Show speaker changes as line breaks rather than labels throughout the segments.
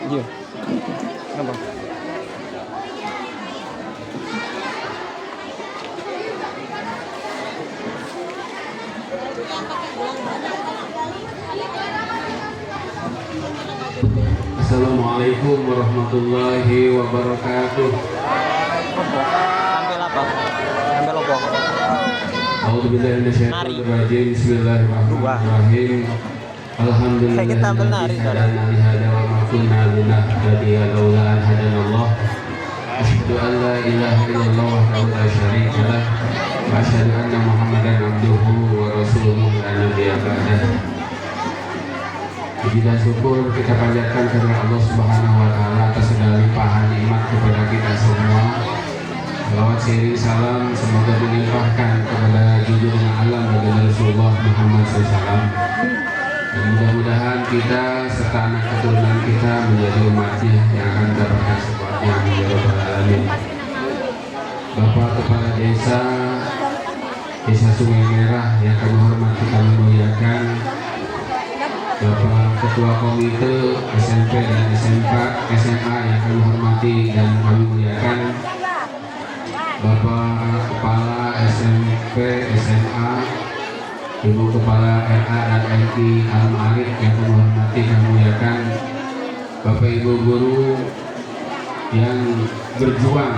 Iya. Kenapa?
Assalamualaikum warahmatullahi wabarakatuh.
Tampil apa? Tampil apa?
A'udzubillahi minasyaitonirrajim. Bismillahirrahmanirrahim. Alhamdulillah.
Kayak kita tampil nari sekarang.
Hadana wa ma kunna linahtadiya laula an hadanallah. Asyhadu an la ilaha illallah wahdahu la syarika lah wa asyhadu anna Muhammadan abduhu wa rasuluhu la nabiyya ba'dah. Puji dan syukur kita panjatkan kepada Allah Subhanahu wa taala atas segala limpahan nikmat kepada kita semua. Salawat seiring salam semoga dilimpahkan kepada junjungan alam baginda Rasulullah Muhammad SAW. Dan mudah-mudahan kita serta anak keturunan kita menjadi umatnya yang akan mendapatkan sebuahnya ya Rabbal Alamin. Bapak Kepala Desa Sungai Merah yang kami hormati, kami muliakan. Bapak Ketua Komite SMP dan SMA yang kami hormati dan kami muliakan. Bapak Kepala SMP, SMA, Ibu Kepala RA dan MI Al-Ma'arif yang kami hormati dan muliakan. Bapak Ibu Guru yang berjuang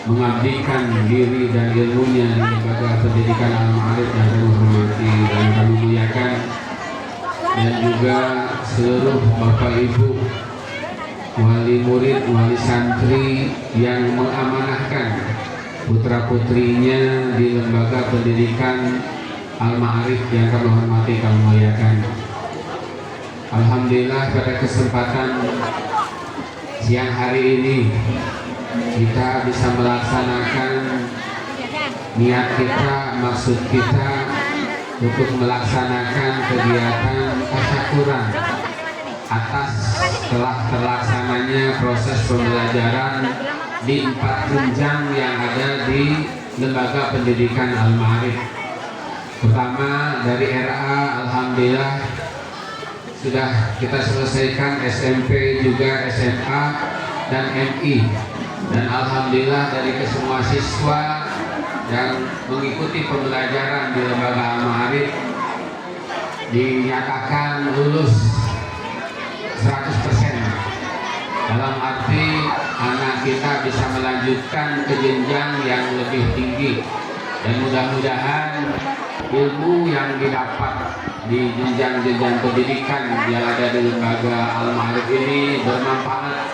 mengabdikan diri dan ilmunya di lembaga pendidikan Al-Ma'arif yang kami hormati dan kami muliakan. Dan juga seluruh Bapak Ibu wali murid, wali santri yang mengamanahkan putra-putrinya di lembaga pendidikan Al-Ma'arif yang kami hormati, kami muliakan. Alhamdulillah pada kesempatan siang hari ini kita bisa melaksanakan niat kita, maksud kita untuk melaksanakan kegiatan tasyakuran atas telah terlaksananya proses pembelajaran di 4 jenjang yang ada di lembaga pendidikan Al-Ma'arif. Pertama dari RA, alhamdulillah sudah kita selesaikan, SMP juga SMA dan MI, dan alhamdulillah dari kesemua siswa yang mengikuti pembelajaran di lembaga Al-Ma'arif dinyatakan lulus 100%. Dalam arti anak kita bisa melanjutkan ke jenjang yang lebih tinggi, dan mudah-mudahan ilmu yang didapat di jenjang-jenjang pendidikan yang ada di lembaga Al-Ma'arif ini bermanfaat,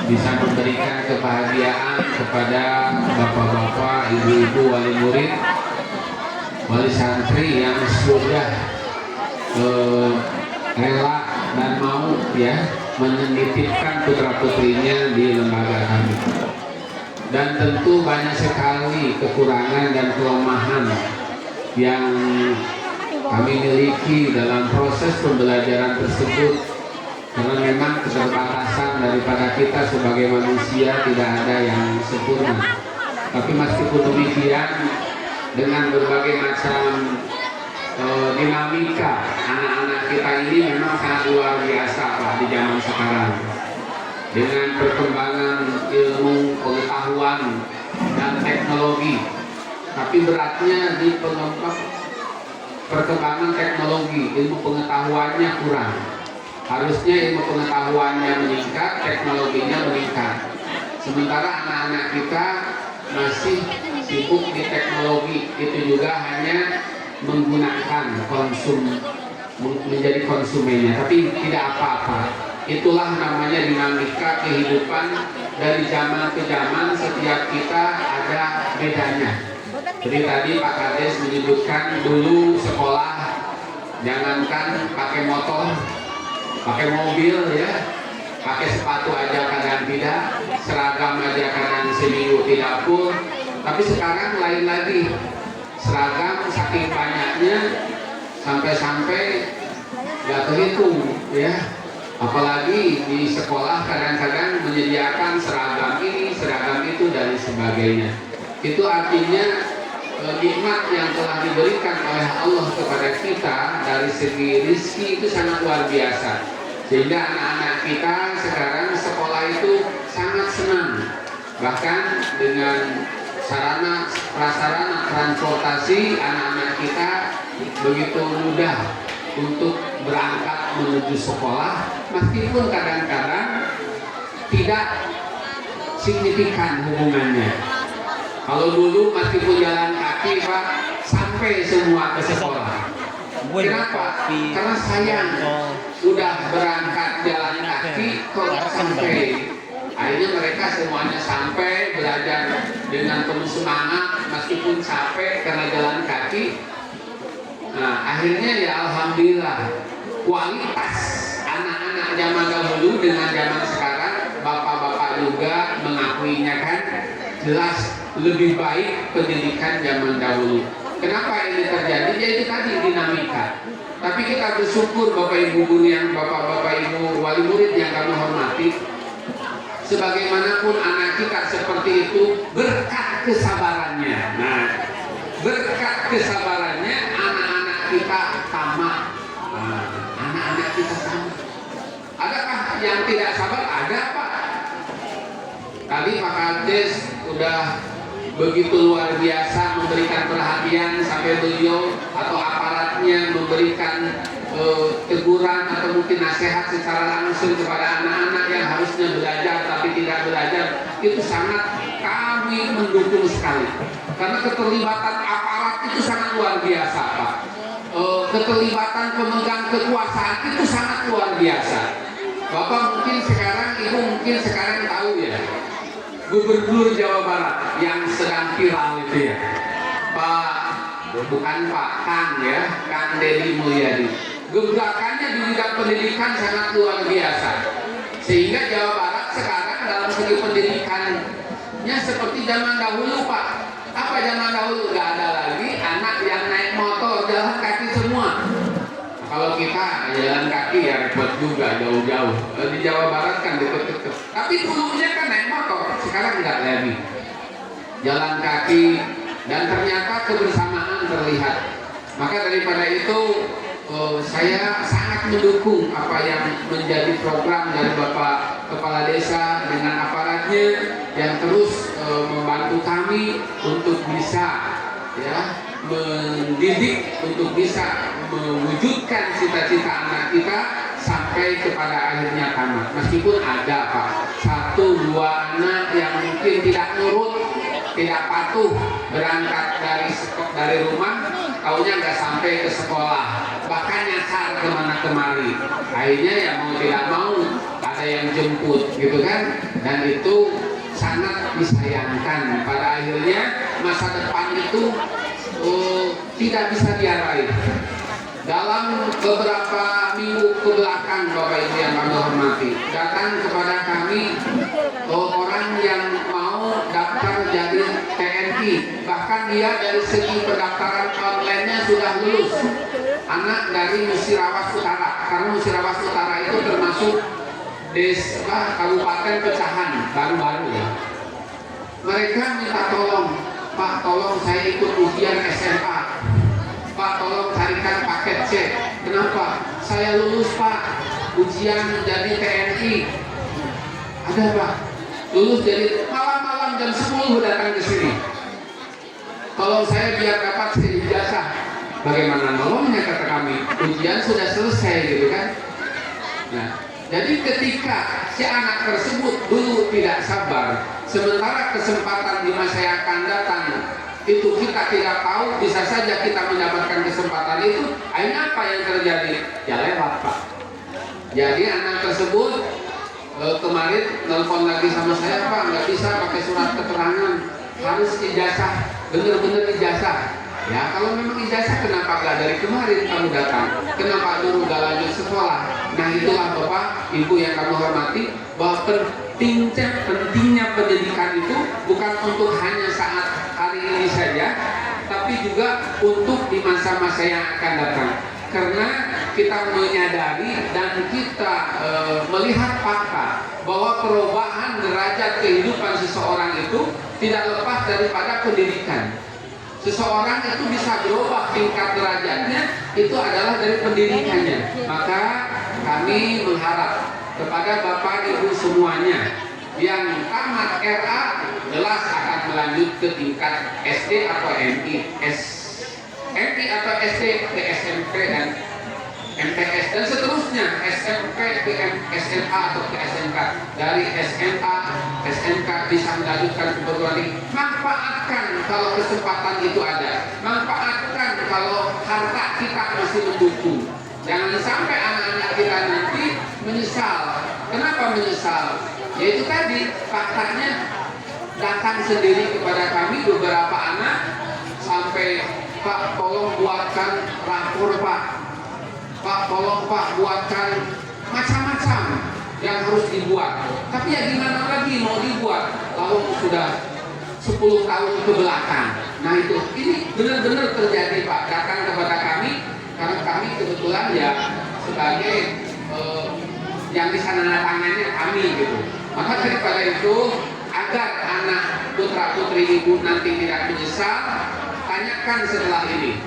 bisa memberikan kebahagiaan kepada bapak-bapak, ibu-ibu, wali murid, wali santri yang sudah rela dan mau menitipkan putra-putrinya di lembaga kami. Dan tentu banyak sekali kekurangan dan kelemahan yang kami miliki dalam proses pembelajaran tersebut, karena memang keterbatasan daripada kita sebagai manusia tidak ada yang sempurna. Tapi meskipun demikian, dengan berbagai macam dinamika anak-anak kita ini memang sangat luar biasa Pak di zaman sekarang. Dengan perkembangan ilmu, pengetahuan dan teknologi, tapi beratnya di perkembangan teknologi, ilmu pengetahuannya kurang. Harusnya ilmu pengetahuannya meningkat, teknologinya meningkat. Sementara anak-anak kita masih sibuk di teknologi, itu juga hanya menggunakan menjadi konsumennya, tapi tidak apa-apa. Itulah namanya dinamika kehidupan dari zaman ke zaman, setiap kita ada bedanya. Jadi tadi Pak Kades menyebutkan dulu sekolah jangankan pakai motor, pakai mobil pakai sepatu aja kadang tidak, seragam aja kadang seminggu tidak full. Tapi sekarang lain lagi, seragam saking banyaknya sampai-sampai nggak terhitung apalagi di sekolah kadang-kadang menyediakan seragam ini, seragam itu dan sebagainya. Itu artinya nikmat yang telah diberikan oleh Allah kepada kita dari segi rizki itu sangat luar biasa, sehingga anak-anak kita sekarang sekolah itu sangat senang, bahkan dengan prasarana transportasi anak-anak kita begitu mudah untuk berangkat menuju sekolah, meskipun kadang-kadang tidak signifikan hubungannya. Kalau dulu meskipun jalan kaki Pak, sampai semua ke sekolah. Kenapa? Karena sayang udah berangkat jalan kaki kok nggak sampai. Akhirnya mereka semuanya sampai belajar dengan penuh semangat meskipun capek karena jalan kaki. Nah, akhirnya ya alhamdulillah kualitas anak-anak zaman dahulu dengan zaman sekarang, bapak-bapak juga mengakuinya kan, jelas lebih baik pendidikan zaman dahulu. Kenapa ini terjadi? Ya itu tadi dinamika. Tapi kita bersyukur Bapak Ibu guru yang Bapak-bapak Ibu wali murid yang kami hormati, sebagaimanapun anak kita seperti itu berkat kesabarannya. Nah, berkat kesabarannya anak-anak kita tamat. Anak-anak kita tamat. Adakah yang tidak sabar? Ada Pak. Tadi Pak Kades udah begitu luar biasa memberikan perhatian sampai beliau atau aparatnya memberikan teguran atau mungkin nasihat secara langsung kepada anak-anak yang harusnya belajar tapi tidak belajar. Itu sangat kami mendukung sekali karena keterlibatan aparat itu sangat luar biasa Pak. Keterlibatan pemegang kekuasaan itu sangat luar biasa. Bapak mungkin sekarang, Ibu mungkin sekarang tahu ya, Gubernur Jawa Barat yang sedang viral itu ya, Kang ya, Kang Deddy Mulyadi. Gebrakannya di bidang pendidikan sangat luar biasa, sehingga Jawa Barat sekarang dalam segi pendidikannya seperti zaman dahulu Pak. Apa zaman dahulu? Gak ada lagi anak yang naik motor, jalan kaki semua. Kalau kita jalan kaki ya repot juga jauh-jauh. Di Jawa Barat kan deket-deket. Tapi dulunya kan naik motor, sekarang enggak lagi. Jalan kaki dan ternyata kebersamaan terlihat. Maka daripada itu saya sangat mendukung apa yang menjadi program dari Bapak Kepala Desa dengan aparatnya yang terus membantu kami untuk bisa ya mendidik, untuk bisa mewujudkan cita-cita anak kita sampai kepada akhirnya tamat. Meskipun ada Pak, 1-2 anak yang mungkin tidak nurut, tidak patuh berangkat dari rumah, taunya nggak sampai ke sekolah, bahkan nyasar kemana kemari. Akhirnya ya mau tidak mau ada yang jemput gitu kan, dan itu sangat disayangkan. Pada akhirnya masa depan itu tidak bisa diarahi. Dalam beberapa minggu ke belakang Bapak Ibu yang kami hormati, datang kepada kami orang yang mau daftar jadi TNI, bahkan dia dari segi pendaftaran online-nya sudah lulus, anak dari Musirawas Utara, karena Musirawas Utara itu termasuk desa kabupaten pecahan baru-baru ya. Mereka minta tolong, Pak, tolong saya ikut ujian SMA, Pak, tolong carikan paket C. Kenapa? Saya lulus Pak, ujian jadi TNI. Ada Pak, lulus jadi malam-malam jam 10 datang ke sini. Kalau saya biar dapat ijazah, bagaimana nolongnya kata kami? Ujian sudah selesai gitu kan? Nah, jadi ketika si anak tersebut dulu tidak sabar, sementara kesempatan di masa yang akan datang itu kita tidak tahu, bisa saja kita mendapatkan kesempatan itu, akhirnya apa yang terjadi? Ya lewat Pak. Jadi anak tersebut kemarin nelfon lagi sama saya, Pak, nggak bisa pakai surat keterangan, harus ijazah, bener-bener ijazah. Ya kalau memang ijazah, kenapa nggak dari kemarin kamu datang? Kenapa dulu nggak lanjut sekolah? Nah itulah Bapak Ibu yang kami hormati, bahwa pentingnya pendidikan itu bukan untuk hanya saat hari ini saja, tapi juga untuk di masa-masa yang akan datang. Karena kita menyadari dan kita melihat fakta bahwa perubahan derajat kehidupan seseorang itu tidak lepas daripada pendidikan. Seseorang itu bisa berubah tingkat derajatnya itu adalah dari pendidikannya. Maka kami mengharap kepada Bapak Ibu semuanya yang tamat RA jelas akan melanjut ke tingkat SD atau MI atau SD ke SMP dan MTS dan seterusnya, SMP ke SMA atau ke SMK, dari SMA, SMK bisa melanjutkan ke perguruan tinggi. Manfaatkan kalau kesempatan itu ada, manfaatkan kalau harta kita masih mendukung. Jangan sampai anak-anak kita nanti menyesal. Kenapa menyesal? Yaitu tadi faktanya datang sendiri kepada kami beberapa anak sampai, Pak tolong buatkan rapor Pak, Pak tolong Pak buatkan macam-macam yang harus dibuat. Tapi ya gimana lagi mau dibuat kalau sudah 10 tahun ke belakang. Nah itu, ini benar-benar terjadi Pak, datang kepada kami karena kami kebetulan ya sebagai yang di sana tangannya kami gitu. Maka daripada itu, agar anak putra putri ibu nanti tidak menyesal, tanyakan setelah ini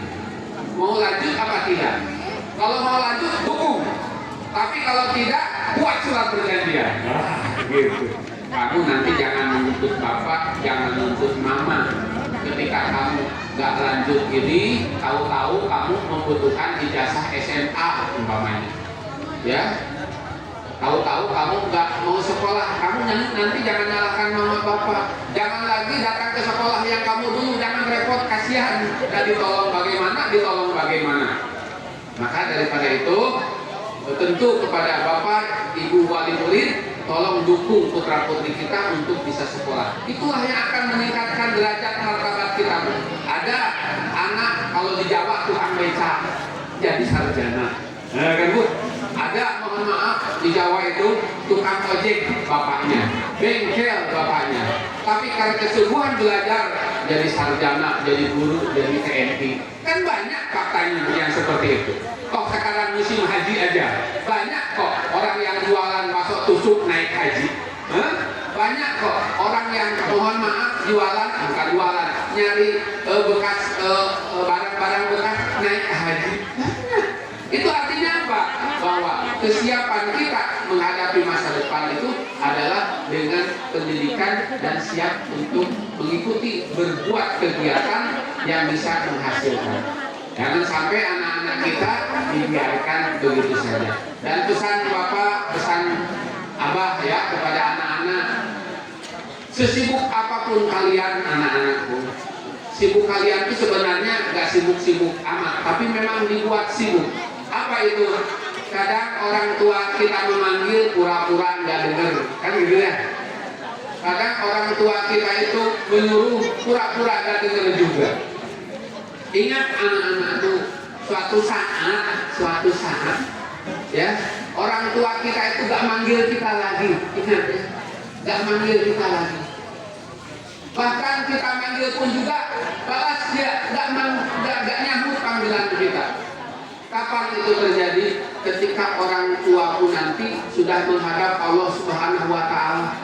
mau lanjut apa tidak. Kalau mau lanjut dukung, tapi kalau tidak buat surat perjanjian. Gitu. Kamu nanti jangan menuntut bapak, jangan menuntut mama. Ketika kamu nggak lanjut ini, tahu-tahu kamu membutuhkan ijazah SMA umpamanya, ya. Tahu-tahu kamu nggak mau sekolah, kamu nanti jangan nyalakan mama bapak. Jangan lagi datang ke sekolah yang kamu dulu, jangan repot, kasihan. Dan ditolong bagaimana. Maka daripada itu, tentu kepada bapak, ibu wali murid, tolong dukung putra putri kita untuk bisa sekolah. Itulah yang akan meningkatkan derajat martabat kita. Ada anak kalau di Jawa tukang beca jadi sarjana. Nah, kan Bu? Ada, mohon maaf, di Jawa itu tukang ojek bapaknya, bengkel bapaknya. Tapi karena kesungguhan belajar jadi sarjana, jadi guru, jadi TNI. Kan banyak faktanya yang seperti itu. Kok sekarang musim haji aja banyak kok orang yang jualan bakso tusuk naik haji. Banyak kok orang yang mohon maaf bukan jualan, nyari bekas barang-barang bekas naik haji. Itu artinya apa? Bahwa kesiapan kita menghadapi masa depan itu adalah dengan pendidikan dan siap untuk mengikuti berbuat kegiatan yang bisa menghasilkan. Jangan sampai anak-anak kita dibiarkan begitu saja. Dan pesan Bapak, pesan Abah ya kepada anak-anak, sesibuk apapun kalian anak-anakku, sibuk kalian itu sebenarnya gak sibuk-sibuk amat, tapi memang dibuat sibuk. Apa itu? Kadang orang tua kita memanggil pura-pura nggak dengar, kan gitu ya. Kadang orang tua kita itu menyuruh pura-pura nggak dengar juga. Ingat anak-anak itu, suatu saat, ya orang tua kita itu nggak manggil kita lagi, ingat ya, nggak manggil kita lagi. Bahkan kita manggil pun juga balas dia nggak nyambut panggilan kita. Kapan itu terjadi? Ketika orang tua pun nanti sudah menghadap Allah Subhanahu wa Ta'ala.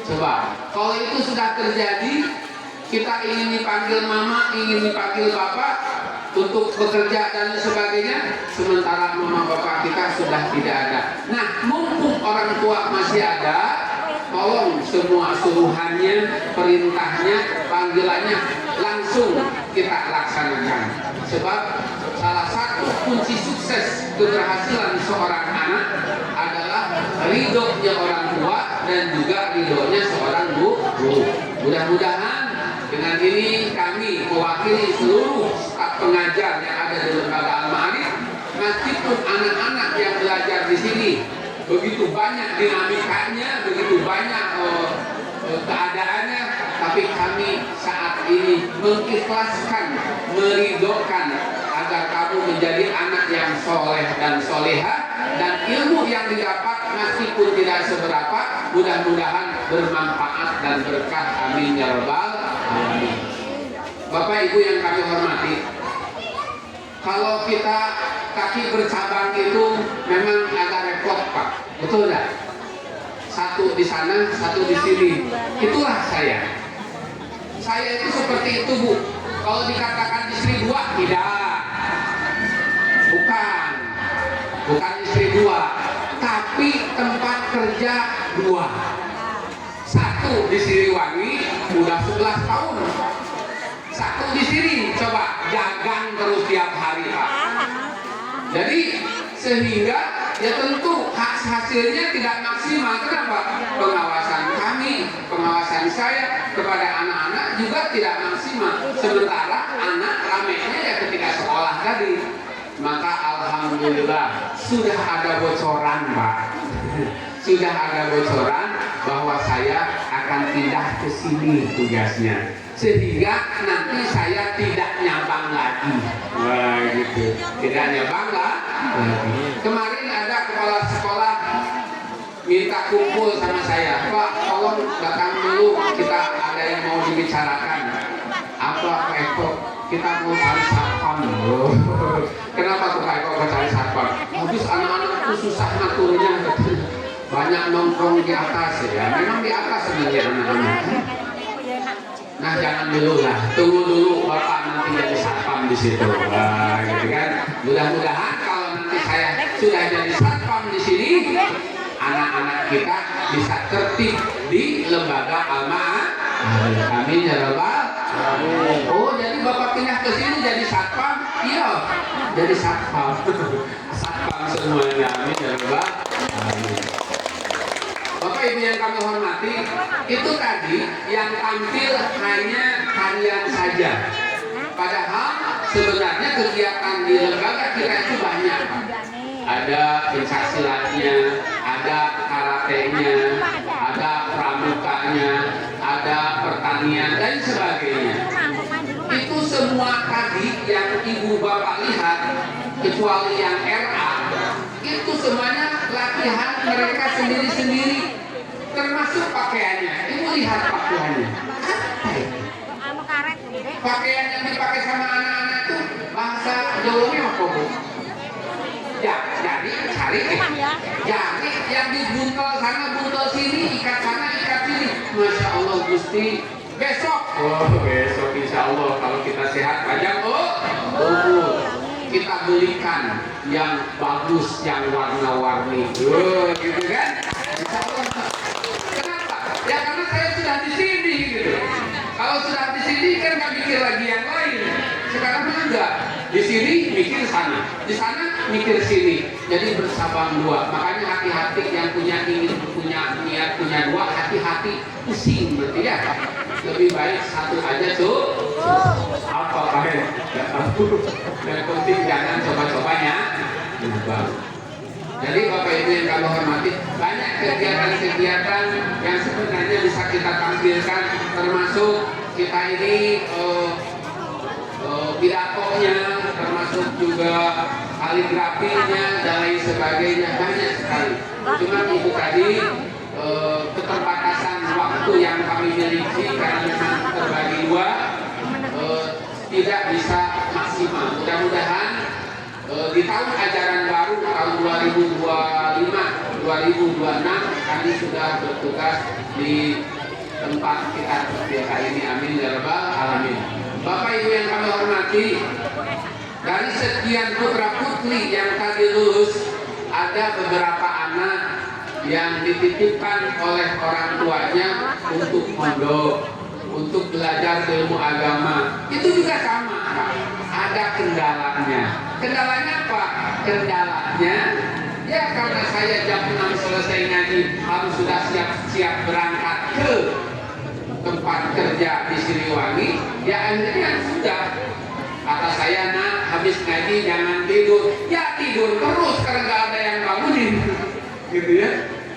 Coba, kalau itu sudah terjadi, kita ingin dipanggil mama, ingin dipanggil bapak untuk bekerja dan sebagainya, sementara mama bapak kita sudah tidak ada. Nah, mumpung orang tua masih ada, tolong semua suruhannya, perintahnya, panggilannya langsung kita laksanakan. Sebab salah satu kunci sukses keberhasilan seorang anak adalah ridhonya orang tua dan juga ridhonya seorang guru. Mudah-mudahan dengan ini kami mewakili seluruh staf pengajar yang ada di lembaga Al-Ma'arif, meskipun anak-anak yang belajar di sini begitu banyak dinamikanya, begitu banyak keadaannya, tapi kami saat ini mengikhlaskan, meridhokan agar kamu menjadi anak yang soleh dan soleha, dan ilmu yang didapat meskipun tidak seberapa, mudah-mudahan bermanfaat dan berkah. Amin ya rabbal alamin. Bapak Ibu yang kami hormati, kalau kita kaki bercabang itu memang agak repot Pak, betul tidak? Satu di sana, satu di sini. Itulah saya. Saya itu seperti itu Bu. Kalau dikatakan istri dua, tidak. Bukan istri dua. Tapi tapi tempat kerja 2. Satu di Siliwangi udah 11 tahun. Satu di sini coba jagang terus tiap hari Pak. Jadi sehingga ya tentu hasilnya tidak maksimal. Kenapa? Pengawasan kami, pengawasan saya kepada anak-anak juga tidak maksimal. Sementara anak ramainya ya ketika sekolah tadi. Maka alhamdulillah sudah ada bocoran Pak. Sudah ada bocoran bahwa saya akan pindah ke sini tugasnya. Sehingga nanti saya tidak nyabang lagi. Wah gitu. Tidak nyabang lagi. Kemarin ada kepala sekolah minta kumpul sama saya. Pak, tolong datang dulu, kita ada yang mau dibicarakan. Apa Pak Eko? Kita mau cari satpam. Kenapa tuh Pak Eko mau cari satpam? Habis anak-anak itu susah ngaturnya. Banyak nongkrong di atas ya. Memang di atas sebenarnya anak-anak. Nah jangan dulu lah, tunggu dulu Bapak nanti jadi satpam di situ. Wah, gitu kan. Mudah-mudahan kalau nanti saya sudah jadi satpam di sini, anak-anak kita bisa tertib di lembaga Al-Ma'arif. Amin ya Rabbal. Oh, jadi Bapak pindah ke sini jadi satpam? Iya, jadi satpam. Satpam semuanya. Amin ya Rabbal. Amin. Bapak Ibu yang kami hormati, itu tadi yang tampil hanya harian saja. Padahal sebenarnya kegiatan di lembaga kita itu banyak. Ada pencaksilatnya, ada karatenya, ada pramukanya, ada pertanian dan sebagainya. Itu semua tadi yang Ibu Bapak lihat, kecuali yang RA, itu semuanya latihan mereka sendiri-sendiri, termasuk pakaiannya. Ibu lihat pakaiannya. Pakaian yang dipakai sama anak-anak itu bahasa Jawanya apa Bu? Ya, jadi cari jadi yang dibuntel sana buntel sini, ikat sana ikat sini. Masya Allah Gusti. Besok, besok insya Allah kalau kita sehat panjang kita belikan yang bagus, yang warna-warni, gitu kan? Insya Allah. Kenapa? Ya karena saya sudah di sini, gitu. Kalau sudah di sini kan nggak mikir lagi yang lain. Sekarang enggak. Di sini mikir sana, di sana mikir sini. Jadi bersabang dua. Makanya hati-hati yang ingin punya niat punya dua, hati-hati pusing berarti ya. Lebih baik satu aja tuh. Apa kayak? Yang penting jangan coba-cobanya. Jadi Bapak Ibu yang kami hormati, banyak kegiatan-kegiatan yang sebenarnya bisa kita tampilkan, termasuk kita ini pidatonya, termasuk juga kaligrafinya dan lain sebagainya, banyak sekali. Cuma itu tadi keterbatasan waktu yang kami miliki karena memang terbagi dua, tidak bisa maksimal. Mudah-mudahan di tahun ajaran baru tahun 2025-2026 kami sudah bertugas di tempat kita seperti kali ini. Amin ya rabbal alamin. Bapak Ibu yang kami hormati, dari sekian putra putri yang tadi lulus, ada beberapa anak yang dititipkan oleh orang tuanya untuk mondok, untuk belajar ilmu agama. Itu juga sama, Pak. Ada kendalanya. Kendalanya apa? Kendalanya ya karena saya jam 6 selesai ngaji, harus sudah siap-siap berangkat ke tempat kerja di Siliwangi. Ya akhirnya sudah kata saya, nak habis ngaji jangan tidur. Ya tidur terus karena nggak ada yang bangunin, gitu ya.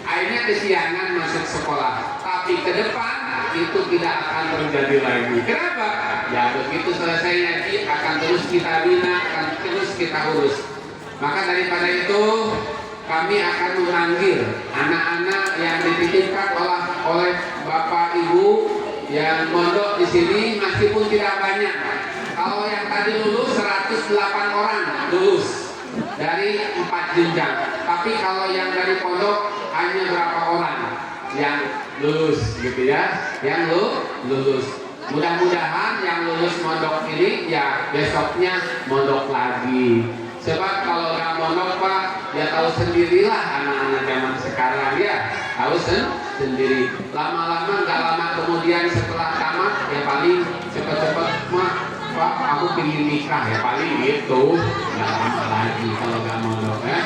Akhirnya kesiangan masuk sekolah. Tapi ke depan itu tidak akan terjadi lagi. Kenapa? Ya begitu selesai ngaji akan terus kita bina, akan terus kita urus. Maka daripada itu kami akan memanggil anak-anak yang dititipkan oleh Bapak Ibu yang mondok di sini, meskipun tidak banyak. Kalau yang tadi lulus 108 orang lulus dari 4 jenjang. Tapi kalau yang dari pondok hanya berapa orang yang lulus, gitu ya? Yang lulus. Mudah-mudahan yang lulus mondok ini ya besoknya mondok lagi. Sebab kalau nggak mondok Pak, ya tahu sendirilah anak-anak zaman sekarang ya, tahu sendiri. Lama-lama nggak lama kemudian setelah tamat ya paling cepet-cepet mah Pak aku ingin nikah ya paling gitu, nggak lama lagi kalau nggak mondok ya.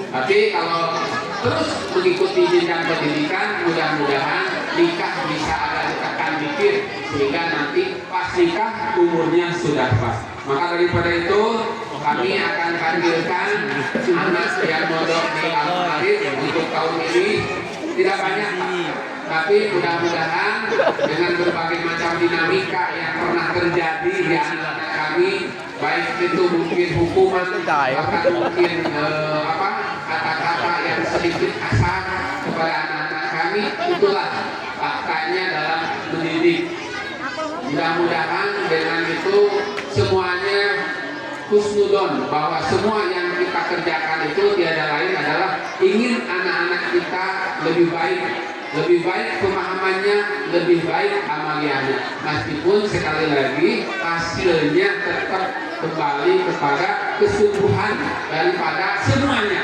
Tapi kalau terus mengikuti jenjang pendidikan, mudah-mudahan nikah bisa ada tekan dikit sehingga nanti pas nikah umurnya sudah pas. Maka daripada itu kami akan hadirkan anak yang mondok di Al-Arif untuk tahun ini tidak banyak Pak, tapi mudah-mudahan dengan berbagai macam dinamika yang pernah terjadi di anak-anak kami, baik itu mungkin hukuman, bahkan mungkin kata-kata yang sedikit kasar kepada anak-anak kami, itulah faktanya dalam mendidik. Mudah-mudahan dengan itu semuanya husnudon, bahwa semua yang kita kerjakan itu tiada lain adalah ingin anak-anak kita lebih baik pemahamannya, lebih baik amaliannya. Meskipun sekali lagi hasilnya tetap kembali kepada kesungguhan daripada semuanya,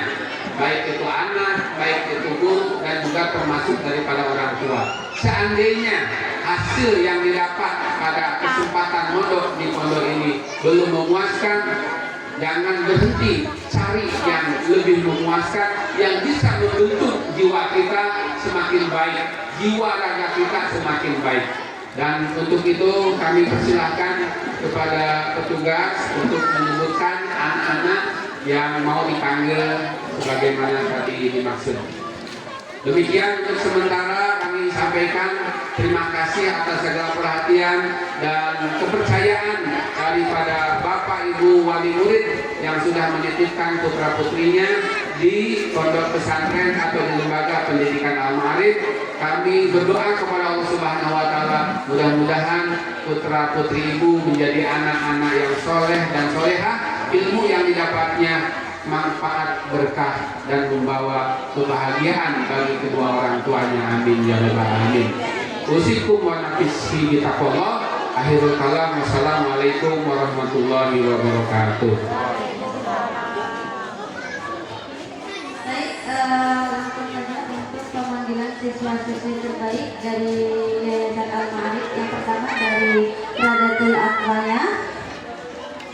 baik itu anak, baik itu guru, dan juga termasuk daripada orang tua. Seandainya hasil yang didapat pada kesempatan mondok di pondok ini belum memuaskan, jangan berhenti cari yang lebih memuaskan, yang bisa membentuk jiwa kita semakin baik, jiwa raga kita semakin baik. Dan untuk itu kami persilahkan kepada petugas untuk menyebutkan anak-anak yang mau dipanggil sebagaimana tadi dimaksud. Demikian untuk sementara kami sampaikan terima kasih atas segala perhatian dan kepercayaan daripada Bapak Ibu wali murid yang sudah menitipkan putra putrinya di pondok pesantren atau di lembaga pendidikan Al-Ma'arif. Kami berdoa kepada Allah Subhanahu wa taala, mudah-mudahan putra putri ibu menjadi anak-anak yang soleh dan solehah, ilmu yang didapatnya manfaat, berkah, dan membawa kebahagiaan bagi kedua orang tuanya. Amin ya rabbal alamin. Usikum wa nafsi bi taqwallah. Akhirul kalam. Wassalamualaikum warahmatullahi wabarakatuh.
Baik, langsung saja untuk pemanggilan siswa-siswi terbaik dari Yayasan Al-Ma'arif. Yang pertama dari Radatul Aqwaya,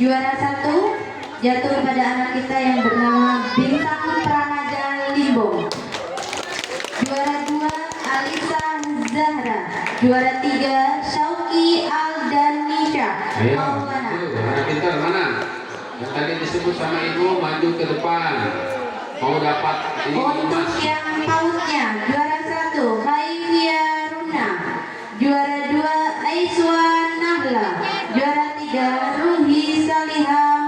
juara 1 jatuh pada anak kita yang bernama Bintang Pranaja Limbong. Juara 2 Alisa Zahra. Juara 3 Syauki Aldanisha.
Ayo, anak pintar mana? Yang tadi disebut sama ibu maju ke depan. Mau dapat ini emas.
Untuk yang pautnya, juara 1 Khaifia Runa. Juara 2 Aiswa Nahla. Juara 3 Ruhi Salihah.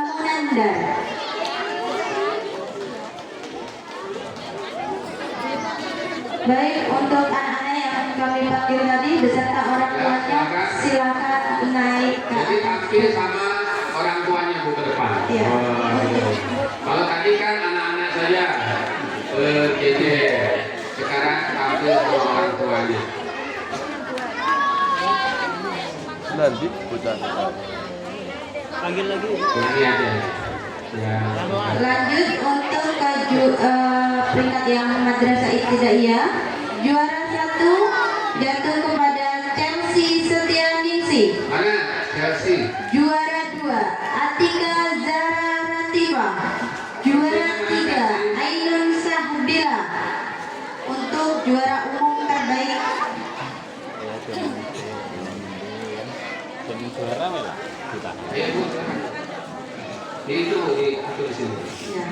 Baik, untuk anak-anak yang kami panggil tadi beserta orang tuanya, silakan naik ke atas.
Jadi tampil sama orang tuanya Bu ke depan.
Iya.
Kalau tadi kan anak-anak saja sekarang tampil sama orang tuanya.
Nanti putar. Panggil lagi.
Ini aja. Ya.
Lanjut untuk peringkat yang Madrasah Ibtidaiyah, juara 1 jatuh kepada Chelsea Setianingsih.
Mana Chelsea?
Juara 2 Atika Zara Ratifa. Juara 3 Ainun Sahbila. Untuk juara umum terbaik
Juara lah kita.
Ayo Bu. Itu di sini.
ya.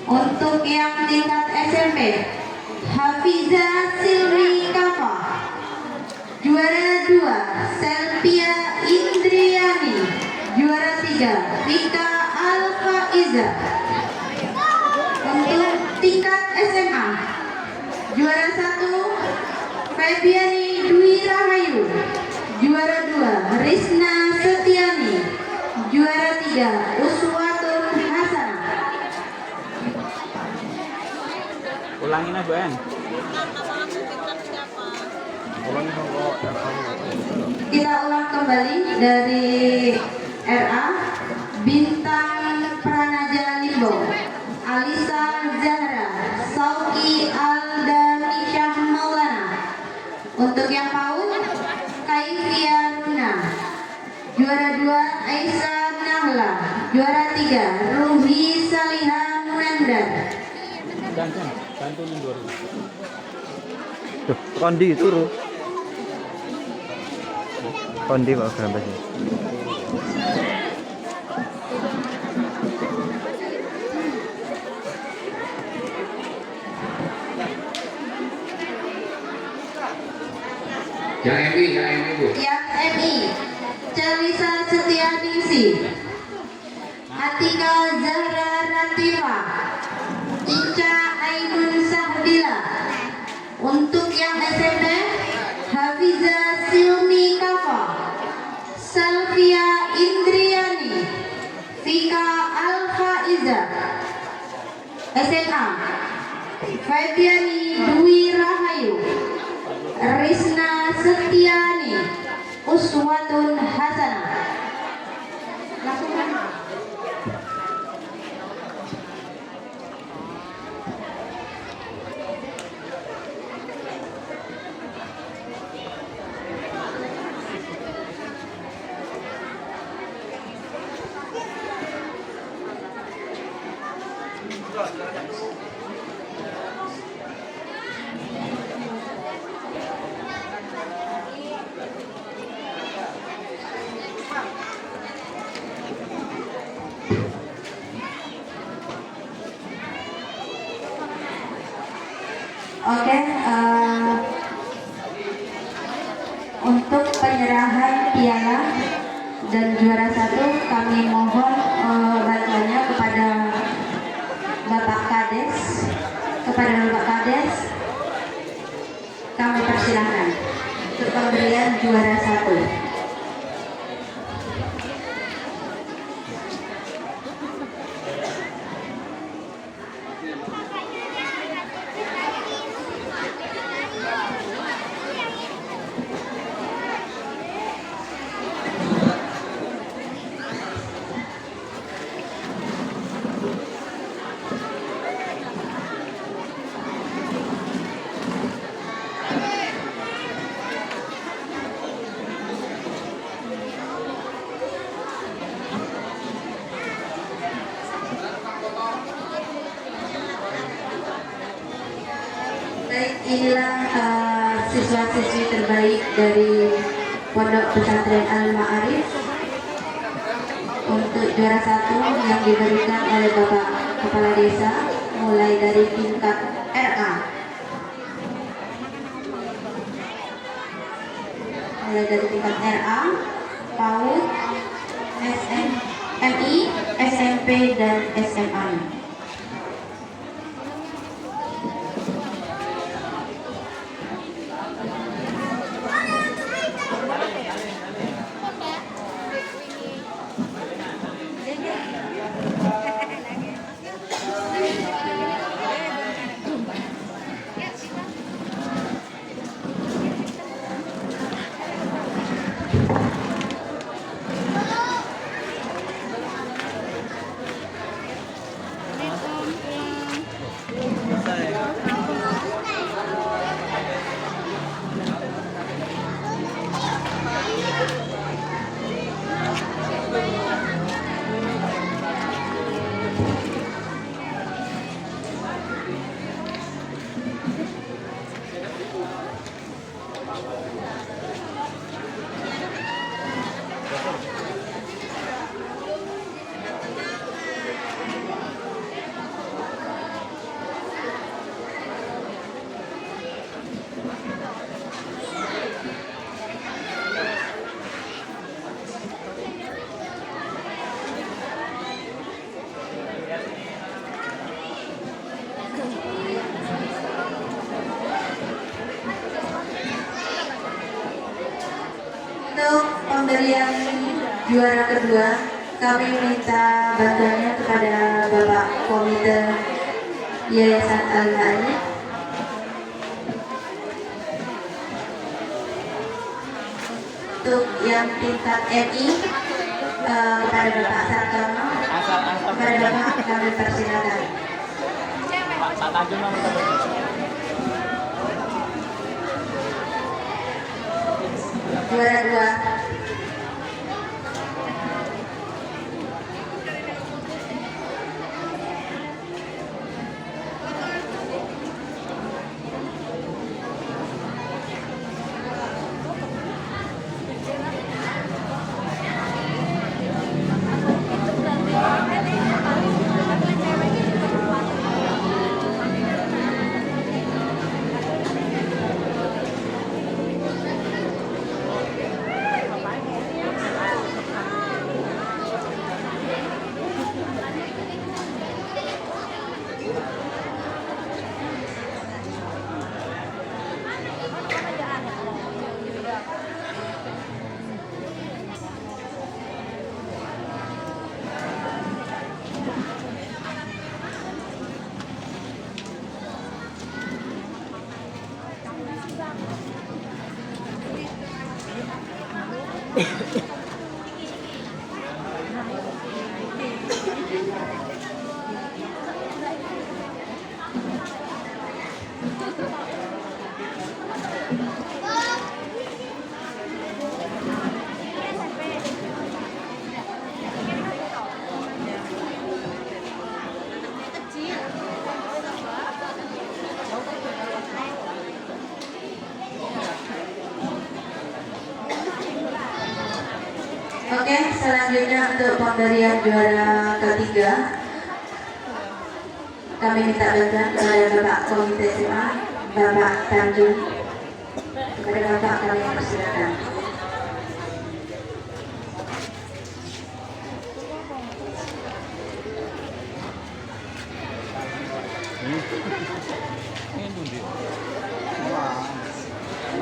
Untuk yang tingkat SMP, Hafiza Silri Kafa. Juara 2 Selvia Indriani. Juara 3 Rika Alfaiza. Untuk tingkat SMA, juara 1 Febiani Dwi Rahayu. Juara 2 Risna Setiani. Juara 3 Uswatun Hasan.
Ulangin aja Ben. Ulangin
Kita ulang kembali dari RA. Bintang Pranaja Limbong, Alisa Zahra, Sauki Aldamisyah Maulana. Untuk yang PAUD, Kaifia Runa. Juara 2 Aisyah Nahla. Juara 3 Ruhi Saliha Munandar.
Dan bantu mundur.
Tuh, kondi turu. Kondi kok gambarnya.
Yang MI Bu.
Yang MI Celisa Setianingsih, Atika Zahra Ratifa, Ica Ainun Sahbila. Untuk yang SMP Hafiza Silmi Kafa, Salvia Indriani, Vika Alfaiza. SMA Fabiani Dwi Rahayu, Risna Setiani, Uswatun Hasanah. Langsung kan? Oke, untuk penyerahan piala dan juara 1 kami mohon bantuannya kepada Bapak Kades, kami persilahkan untuk pemberian juara 1. Inilah siswa-siswi terbaik dari Pondok Pesantren Al-Ma'arif. Untuk juara 1 yang diberikan oleh Bapak Kepala Desa, mulai dari tingkat RA. PAUD, MI, SMP, dan SMA. Untuk pemberian juara kedua, kami minta bantuannya kepada Bapak Komite Yayasan Al-Ma'arif. Untuk yang tingkat MI, kepada Bapak Sartono. Kepada Bapak kami persilakan.
Pak Tanjung nomor berapa?
Juara 2. Oke, selanjutnya untuk pemberian juara ketiga, kami minta bantuan kepada Bapak Komite SMA, Bapak Tanjung. Kepada Bapak kami persilakan.
Ini dia. Wah,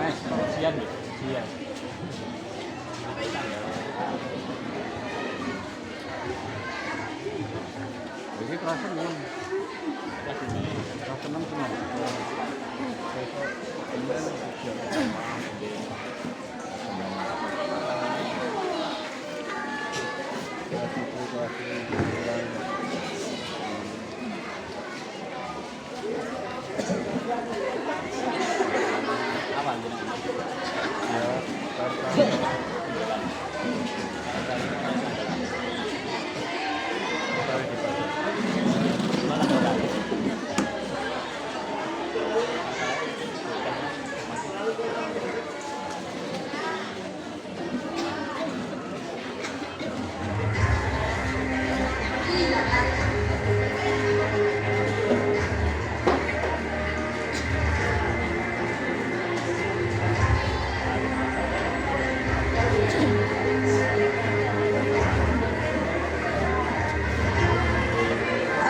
mas, siap nih, siap. Ini kerasa belum? Kerasa enam semua. Apa?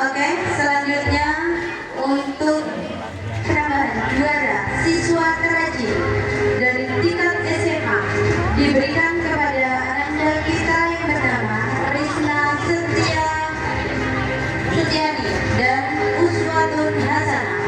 Oke, selanjutnya untuk penambahan juara siswa terrajin dari tingkat SMA diberikan kepada Anda kita yang bernama Risna Setiani dan Uswatun Hasanah.